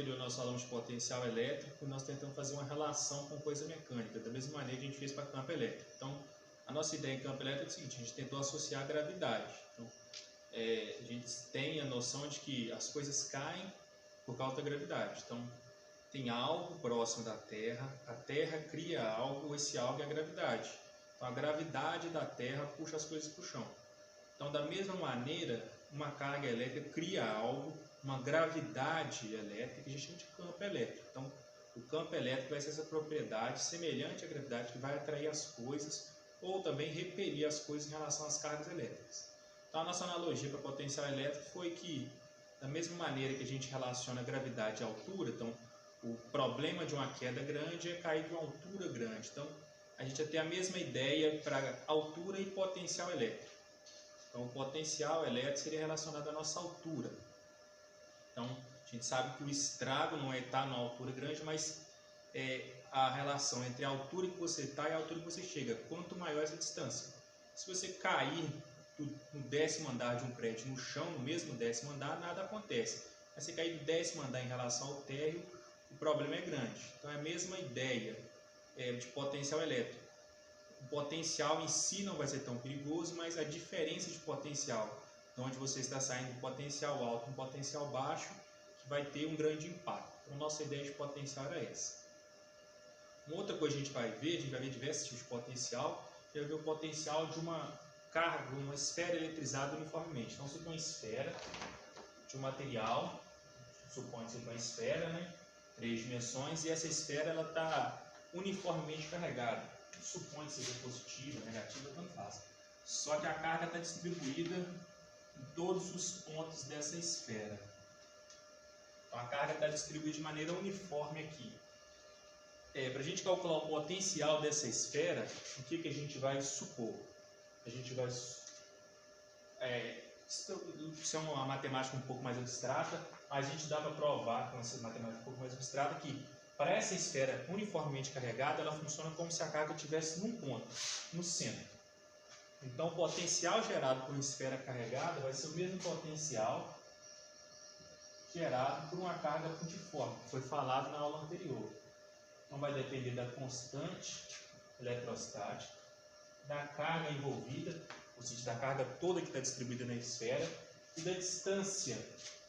anterior nós falamos de potencial elétrico, nós tentamos fazer uma relação com coisa mecânica, da mesma maneira que a gente fez para campo elétrico. Então, a nossa ideia em campo elétrico é o seguinte: a gente tentou associar a gravidade. Então, a gente tem a noção de que as coisas caem por causa da gravidade. Então, tem algo próximo da Terra, a Terra cria algo, esse algo é a gravidade. Então, a gravidade da Terra puxa as coisas para o chão. Então, da mesma maneira, uma carga elétrica cria algo, uma gravidade elétrica, que a gente chama de campo elétrico. Então, o campo elétrico vai ser essa propriedade semelhante à gravidade que vai atrair as coisas ou também repelir as coisas em relação às cargas elétricas. Então, a nossa analogia para potencial elétrico foi que, da mesma maneira que a gente relaciona a gravidade à altura, então, o problema de uma queda grande é cair de uma altura grande. Então, a gente vai ter a mesma ideia para altura e potencial elétrico. Então, o potencial elétrico seria relacionado à nossa altura. Então, a gente sabe que o estrago não é estar numa altura grande, mas é a relação entre a altura que você está e a altura que você chega. Quanto maior essa distância. Se você cair no 10º andar de um prédio no chão, no mesmo 10º andar, nada acontece. Mas se cair do 10º andar em relação ao térreo, o problema é grande. Então, é a mesma ideia de potencial elétrico. O potencial em si não vai ser tão perigoso, mas a diferença de potencial, onde você está saindo do potencial alto para um potencial baixo, que vai ter um grande impacto. Então, nossa ideia de potencial era essa. Uma outra coisa que a gente vai ver diversos tipos de potencial. A gente vai ver o potencial de uma carga, uma esfera eletrizada uniformemente. Então, você tem uma esfera de um material, supõe que seja uma esfera, né? 3 dimensões, e essa esfera ela está uniformemente carregada. Supõe que seja positiva, negativa, tanto faz. Só que a carga está distribuída em todos os pontos dessa esfera. Então, a carga está distribuída de maneira uniforme aqui. Para a gente calcular o potencial dessa esfera, o que a gente vai supor? A gente vai... isso é uma matemática um pouco mais abstrata, mas a gente dá para provar com essa matemática um pouco mais abstrata que para essa esfera uniformemente carregada, ela funciona como se a carga estivesse num ponto, no centro. Então, o potencial gerado por uma esfera carregada vai ser o mesmo potencial gerado por uma carga puntiforme, que foi falado na aula anterior. Então, vai depender da constante eletrostática, da carga envolvida, ou seja, da carga toda que está distribuída na esfera, e da distância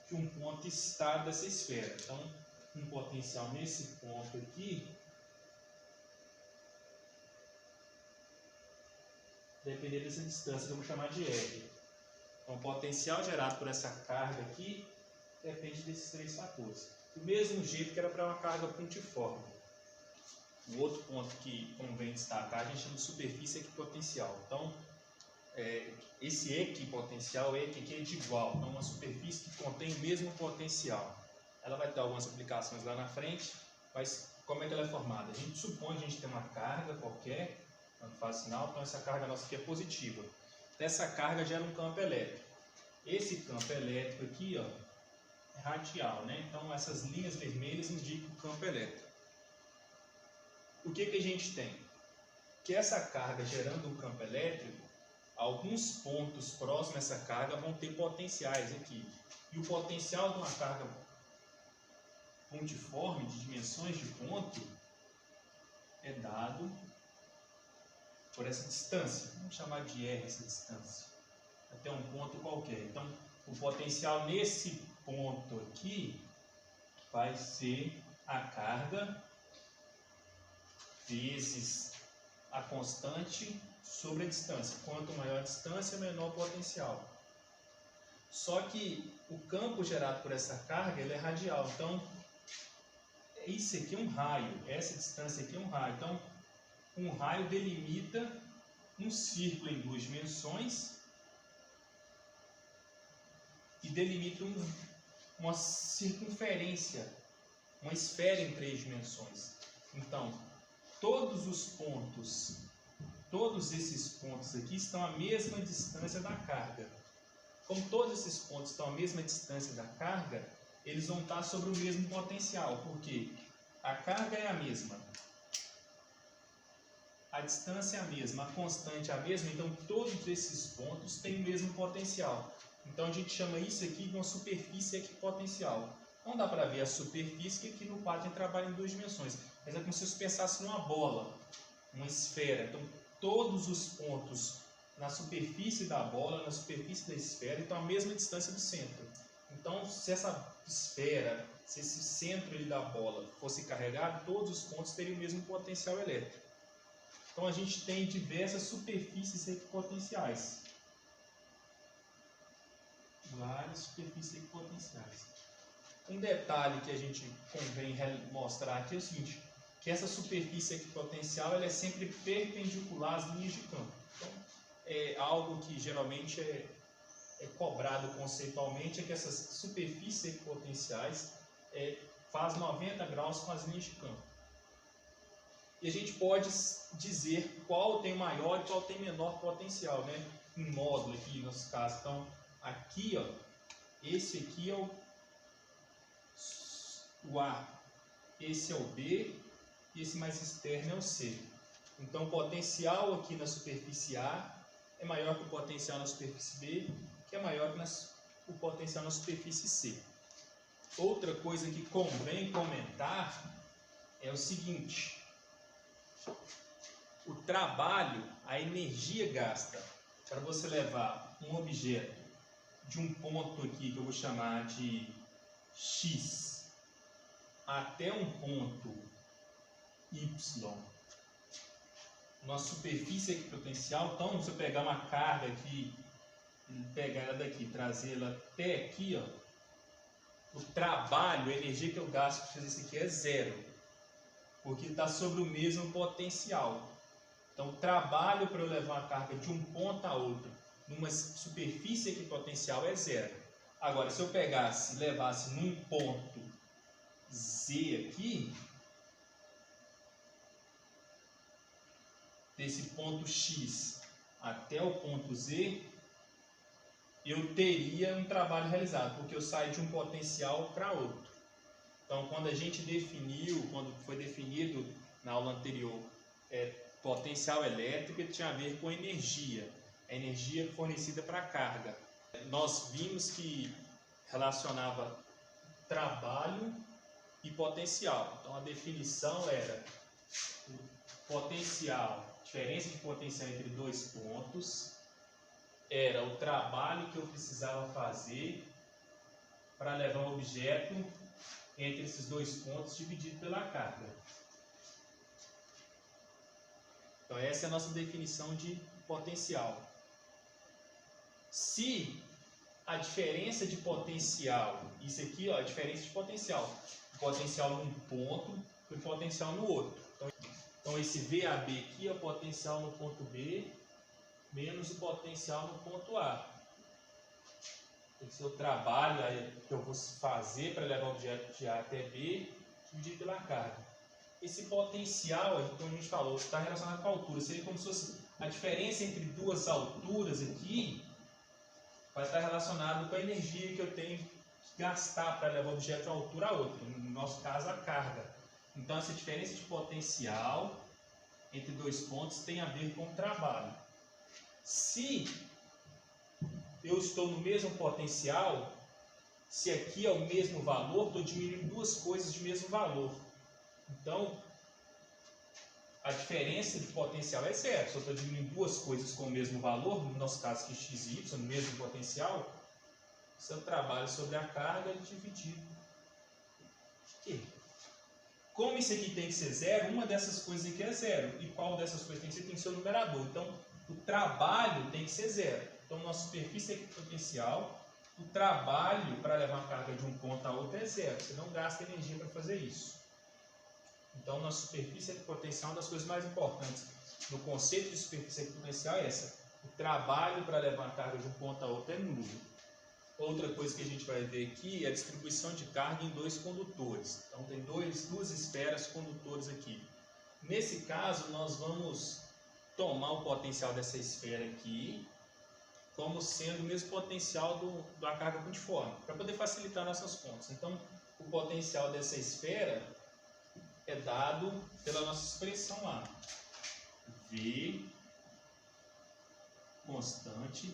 que um ponto está dessa esfera. Então, um potencial nesse ponto aqui, depender dessa distância, que eu vou chamar de R. Então, o potencial gerado por essa carga aqui depende desses 3 fatores. Do mesmo jeito que era para uma carga puntiforme. O outro ponto que convém destacar, a gente chama de superfície equipotencial. Então, esse equipotencial é aqui é de igual. Então, uma superfície que contém o mesmo potencial. Ela vai ter algumas aplicações lá na frente, mas como é que ela é formada? A gente supõe que a gente tem uma carga qualquer, tanto faz sinal, então essa carga nossa aqui é positiva. Então, essa carga gera um campo elétrico. Esse campo elétrico aqui, ó, é radial, né? Então, essas linhas vermelhas indicam o campo elétrico. O que a gente tem? Que essa carga gerando um campo elétrico, alguns pontos próximos a essa carga vão ter potenciais aqui. E o potencial de uma carga puntiforme de dimensões de ponto é dado por essa distância. Vamos chamar de R essa distância, até um ponto qualquer. Então, o potencial nesse ponto aqui vai ser a carga vezes a constante sobre a distância. Quanto maior a distância, menor o potencial. Só que o campo gerado por essa carga ele é radial. Então, isso aqui é um raio. Essa distância aqui é um raio. Então, um raio delimita um círculo em 2 dimensões e delimita uma circunferência, uma esfera em 3 dimensões. Então, todos esses pontos aqui estão à mesma distância da carga. Como todos esses pontos estão à mesma distância da carga, eles vão estar sobre o mesmo potencial, porque a carga é a mesma, a distância é a mesma, a constante é a mesma, então todos esses pontos têm o mesmo potencial. Então a gente chama isso aqui de uma superfície equipotencial. Não dá para ver a superfície, que aqui no quadro a gente trabalha em 2 dimensões. Mas é como se você pensasse numa bola, uma esfera. Então, todos os pontos na superfície da bola, na superfície da esfera, estão à mesma distância do centro. Então, se essa esfera, se esse centro ali da bola fosse carregado, todos os pontos teriam o mesmo potencial elétrico. Então, a gente tem diversas superfícies equipotenciais. Várias superfícies equipotenciais. Um detalhe que a gente convém mostrar aqui é o seguinte, que essa superfície equipotencial ela é sempre perpendicular às linhas de campo. Então, é algo que geralmente é cobrado conceitualmente, é que essas superfícies equipotenciais fazem 90 graus com as linhas de campo. E a gente pode dizer qual tem maior e qual tem menor potencial, né? Em módulo aqui, no nosso caso. Então, aqui, ó, esse aqui é o A, esse é o B, e esse mais externo é o C. Então, o potencial aqui na superfície A é maior que o potencial na superfície B, que é maior que o potencial na superfície C. Outra coisa que convém comentar é o seguinte: o trabalho, a energia gasta para você levar um objeto de um ponto aqui que eu vou chamar de X até um ponto Y, uma superfície equipotencial. Então, se eu pegar uma carga aqui, pegar ela daqui, trazê-la até aqui, ó, o trabalho, a energia que eu gasto para fazer isso aqui é zero, porque está sobre o mesmo potencial. Então, o trabalho para eu levar a carga de um ponto a outro numa superfície equipotencial é zero. Agora, se eu pegasse e levasse num ponto Z aqui, desse ponto X até o ponto Z, eu teria um trabalho realizado, porque eu saio de um potencial para outro. Então, quando a gente definiu, quando foi definido na aula anterior, potencial elétrico, tinha a ver com energia, a energia fornecida para a carga. Nós vimos que relacionava trabalho e potencial. Então, a definição era o potencial, diferença de potencial entre 2 pontos, era o trabalho que eu precisava fazer para levar um objeto entre esses 2 pontos dividido pela carga. Então, essa é a nossa definição de potencial. Se a diferença de potencial, isso aqui, ó, a diferença de potencial num ponto e potencial no outro. Então, esse VAB aqui é o potencial no ponto B menos o potencial no ponto A. Tem que ser o trabalho que eu vou fazer para levar o objeto de A até B dividido pela carga. Esse potencial, como a gente falou, está relacionado com a altura. Seria como se fosse a diferença entre duas alturas aqui, vai estar relacionado com a energia que eu tenho que gastar para levar o objeto de uma altura a outra. No nosso caso, a carga. Então, essa diferença de potencial entre 2 pontos tem a ver com o trabalho. Se eu estou no mesmo potencial, se aqui é o mesmo valor, estou diminuindo 2 coisas de mesmo valor. Então, a diferença de potencial é zero. Se eu estou diminuindo 2 coisas com o mesmo valor, no nosso caso aqui x e y, no mesmo potencial, seu trabalho sobre a carga é dividido. Como isso aqui tem que ser zero, uma dessas coisas aqui é zero. E qual dessas coisas tem que ser? Tem que ser o numerador. Então, o trabalho tem que ser zero. Então, nossa superfície equipotencial, o trabalho para levar a carga de um ponto a outro é zero. Você não gasta energia para fazer isso. Então, nossa superfície equipotencial é uma das coisas mais importantes. No conceito de superfície equipotencial é essa. O trabalho para levar a carga de um ponto a outro é nulo. Outra coisa que a gente vai ver aqui é a distribuição de carga em 2 condutores. Então, tem duas esferas condutores aqui. Nesse caso, nós vamos tomar o potencial dessa esfera aqui como sendo o mesmo potencial da carga pontiforme, para poder facilitar nossas contas. Então, o potencial dessa esfera é dado pela nossa expressão lá. V constante,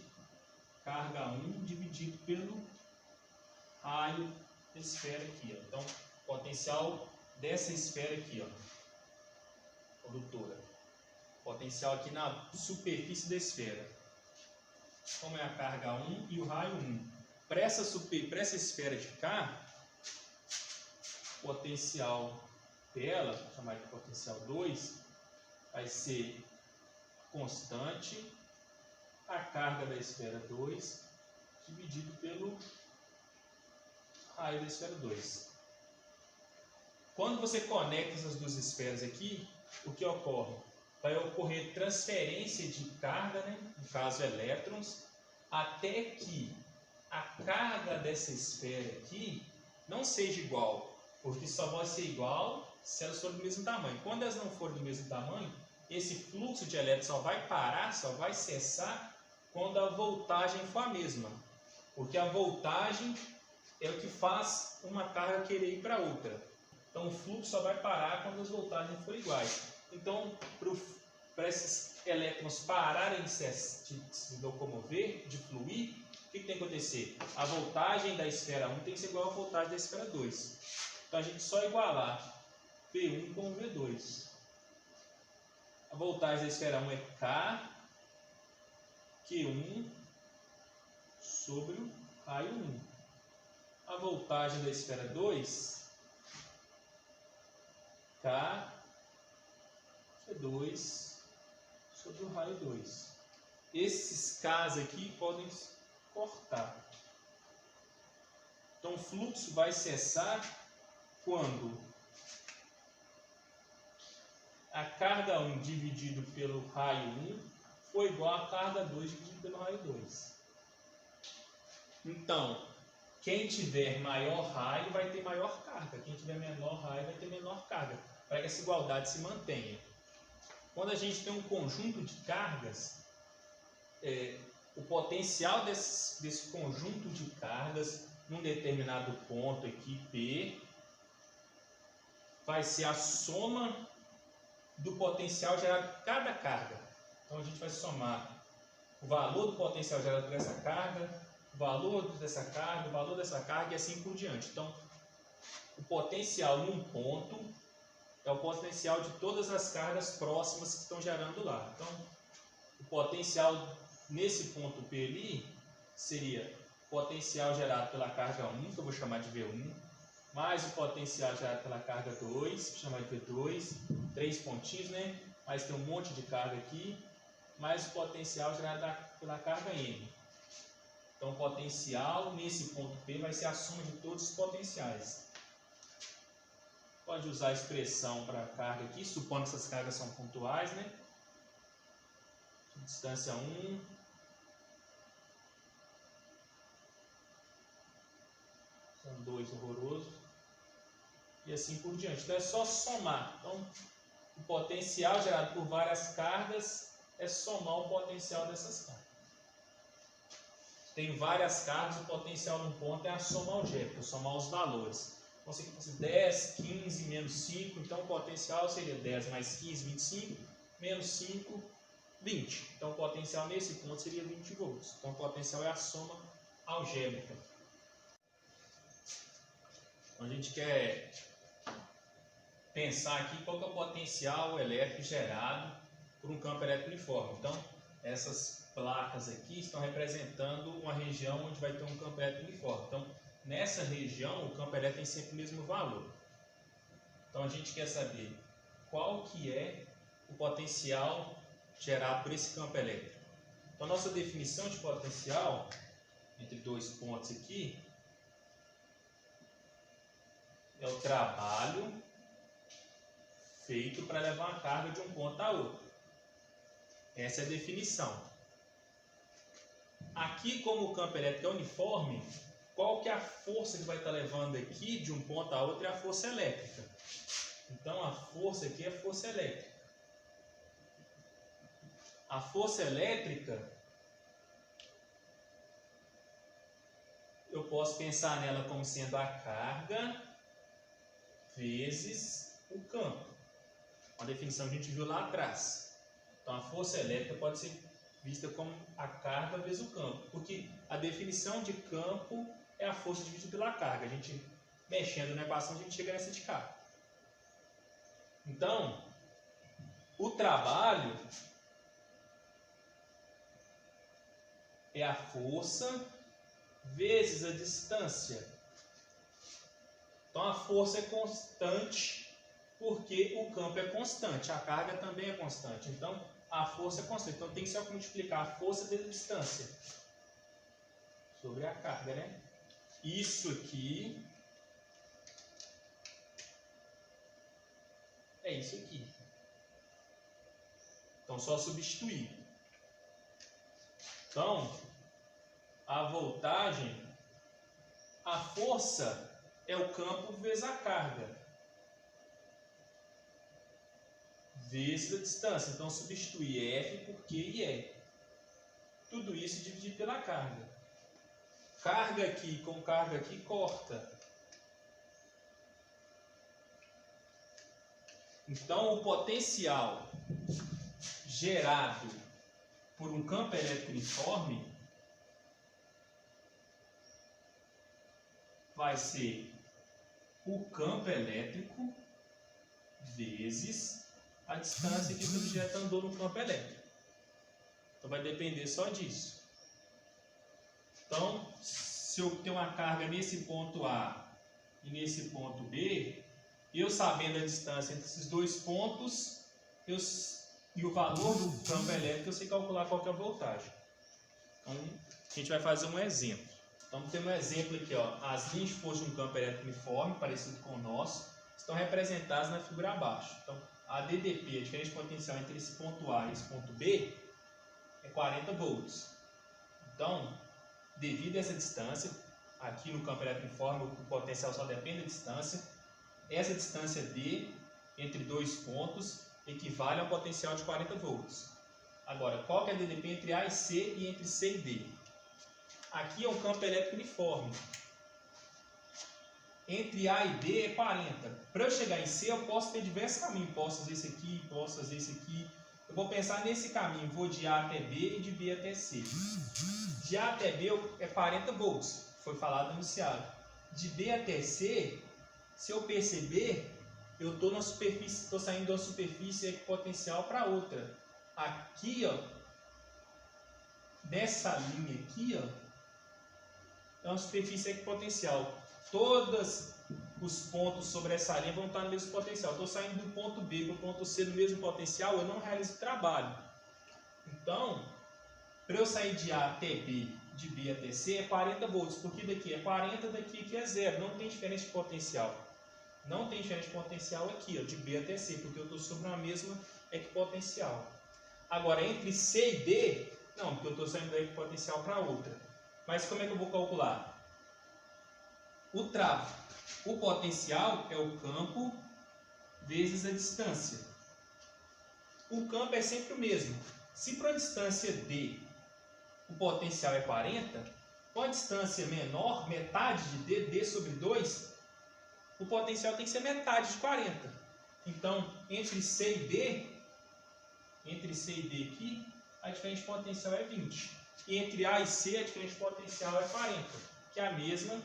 carga 1 dividido pelo raio esfera aqui, ó. Então, potencial dessa esfera aqui, ó, condutora. Potencial aqui na superfície da esfera. Como é a carga 1 e o raio 1. Para essa esfera de cá, potencial dela, vou chamar de potencial 2, vai ser constante a carga da esfera 2 dividido pelo raio da esfera 2. Quando você conecta essas duas esferas aqui, o que ocorre? Vai ocorrer transferência de carga, né? No caso elétrons, até que a carga dessa esfera aqui não seja igual, porque só vai ser igual se elas forem do mesmo tamanho. Quando elas não forem do mesmo tamanho, esse fluxo de elétrons só vai parar, só vai cessar quando a voltagem for a mesma, porque a voltagem é o que faz uma carga querer ir para outra. Então o fluxo só vai parar quando as voltagens forem iguais. Então, para esses elétrons pararem de se locomover, de fluir, o que tem que acontecer? A voltagem da esfera 1 tem que ser igual à voltagem da esfera 2. Então a gente só igualar P1 com V2. A voltagem da esfera 1 é K, Q1 sobre o raio 1. A voltagem da esfera 2, K, Q2 sobre o raio 2. Esses K's aqui podem cortar. Então o fluxo vai cessar quando a carga 1 dividido pelo raio 1 for igual a carga 2 dividido pelo raio 2. Então, quem tiver maior raio vai ter maior carga, quem tiver menor raio vai ter menor carga, para que essa igualdade se mantenha. Quando a gente tem um conjunto de cargas, o potencial desse conjunto de cargas num determinado ponto aqui, P, vai ser a soma do potencial gerado por cada carga. Então a gente vai somar o valor do potencial gerado por essa carga, o valor dessa carga, o valor dessa carga e assim por diante. Então, o potencial num ponto é o potencial de todas as cargas próximas que estão gerando lá. Então, o potencial nesse ponto P ali seria o potencial gerado pela carga 1, que eu vou chamar de V1, mais o potencial gerado pela carga 2, vou chamar de V2, 3 pontinhos, né? Mas tem um monte de carga aqui, mais o potencial gerado pela carga M. Então, o potencial nesse ponto P vai ser a soma de todos os potenciais. Pode usar a expressão para a carga aqui, supondo que essas cargas são pontuais, né? Distância 1, são 2 horroroso, e assim por diante. Então é só somar. Então, o potencial gerado por várias cargas é somar o potencial dessas cargas. Tem várias cargas, o potencial num ponto é a soma algébrica, somar os valores. Então, se fosse 10, 15, menos 5, então o potencial seria 10 mais 15, 25, menos 5, 20. Então, o potencial nesse ponto seria 20 volts. Então, o potencial é a soma algébrica. Então, a gente quer pensar aqui qual que é o potencial elétrico gerado por um campo elétrico uniforme. Então, essas placas aqui estão representando uma região onde vai ter um campo elétrico uniforme. Então, nessa região, o campo elétrico tem sempre o mesmo valor. Então, a gente quer saber qual que é o potencial gerado por esse campo elétrico. Então, a nossa definição de potencial, entre dois pontos aqui, é o trabalho feito para levar uma carga de um ponto a outro. Essa é a definição. Aqui, como o campo elétrico é uniforme, qual que é a força que vai estar levando aqui de um ponto a outro? É a força elétrica. Então, a força aqui é a força elétrica. A força elétrica, eu posso pensar nela como sendo a carga vezes o campo. Uma definição que a gente viu lá atrás. Então, a força elétrica pode ser vista como a carga vezes o campo, porque a definição de campo é a força dividida pela carga. A gente mexendo na equação, a gente chega nessa de cá. Então, o trabalho é a força vezes a distância. Então, a força é constante porque o campo é constante, a carga também é constante. Então, a força é constante. Então, tem que só multiplicar a força vezes a distância sobre a carga, né? Isso aqui é isso aqui. Então, só substituir. Então, a voltagem, a força é o campo vezes a carga, vezes a distância. Então, substituir F por Q e E. Tudo isso dividido pela carga. Carga aqui com carga aqui corta. Então, o potencial gerado por um campo elétrico uniforme vai ser o campo elétrico vezes a distância que o objeto andou no campo elétrico. Então, vai depender só disso. Então, se eu tenho uma carga nesse ponto A e nesse ponto B, eu sabendo a distância entre esses dois pontos e o valor do campo elétrico, eu sei calcular qual que é a voltagem. Então, a gente vai fazer um exemplo. Então, temos um exemplo aqui, ó. As linhas de força de um campo elétrico uniforme, parecido com o nosso, estão representadas na figura abaixo. Então, a DDP, a diferença de potencial entre esse ponto A e esse ponto B, é 40 volts. Então, devido a essa distância, aqui no campo elétrico uniforme, o potencial só depende da distância. Essa distância D entre dois pontos equivale ao potencial de 40 volts. Agora, qual que é a DDP entre A e C e entre C e D? Aqui é um campo elétrico uniforme. Entre A e D é 40. Para eu chegar em C, eu posso ter diversos caminhos. Posso fazer esse aqui, posso fazer esse aqui. Eu vou pensar nesse caminho. Vou de A até B e de B até C. De A até B é 40 volts. Foi falado no iniciado. De B até C, se eu perceber, eu estou na superfície, estou saindo de uma superfície equipotencial para outra. Aqui, ó, dessa linha aqui, ó, é uma superfície equipotencial. Todos os pontos sobre essa linha vão estar no mesmo potencial. Estou saindo do ponto B para o ponto C no mesmo potencial, eu não realizo trabalho. Então, para eu sair de A até B, de B até C, é 40 volts, porque daqui é 40, daqui que é zero. Não tem diferença de potencial. Não tem diferença de potencial aqui, ó, de B até C, porque eu estou sobre uma mesma equipotencial. Agora, entre C e D, não, porque eu estou saindo da equipotencial para outra. Mas como é que eu vou calcular? O potencial é o campo vezes a distância. O campo é sempre o mesmo. Se para a distância D o potencial é 40, com a distância menor, metade de D, D sobre 2, o potencial tem que ser metade de 40. Então, entre C e D aqui, a diferença de potencial é 20. E entre A e C, a diferença de potencial é 40, que é a mesma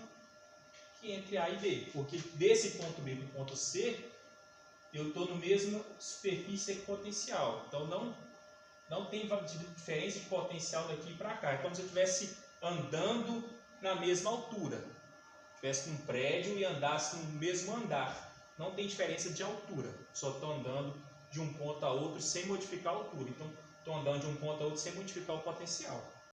que entre A e B. Porque desse ponto B para o ponto C, eu estou no mesmo superfície equipotencial. Então, não tem diferença de potencial daqui para cá. É como se eu estivesse andando na mesma altura. Estivesse num prédio e andasse no mesmo andar. Não tem diferença de altura. Só estou andando de um ponto a outro sem modificar a altura. Então, estou andando de um ponto a outro sem modificar o potencial.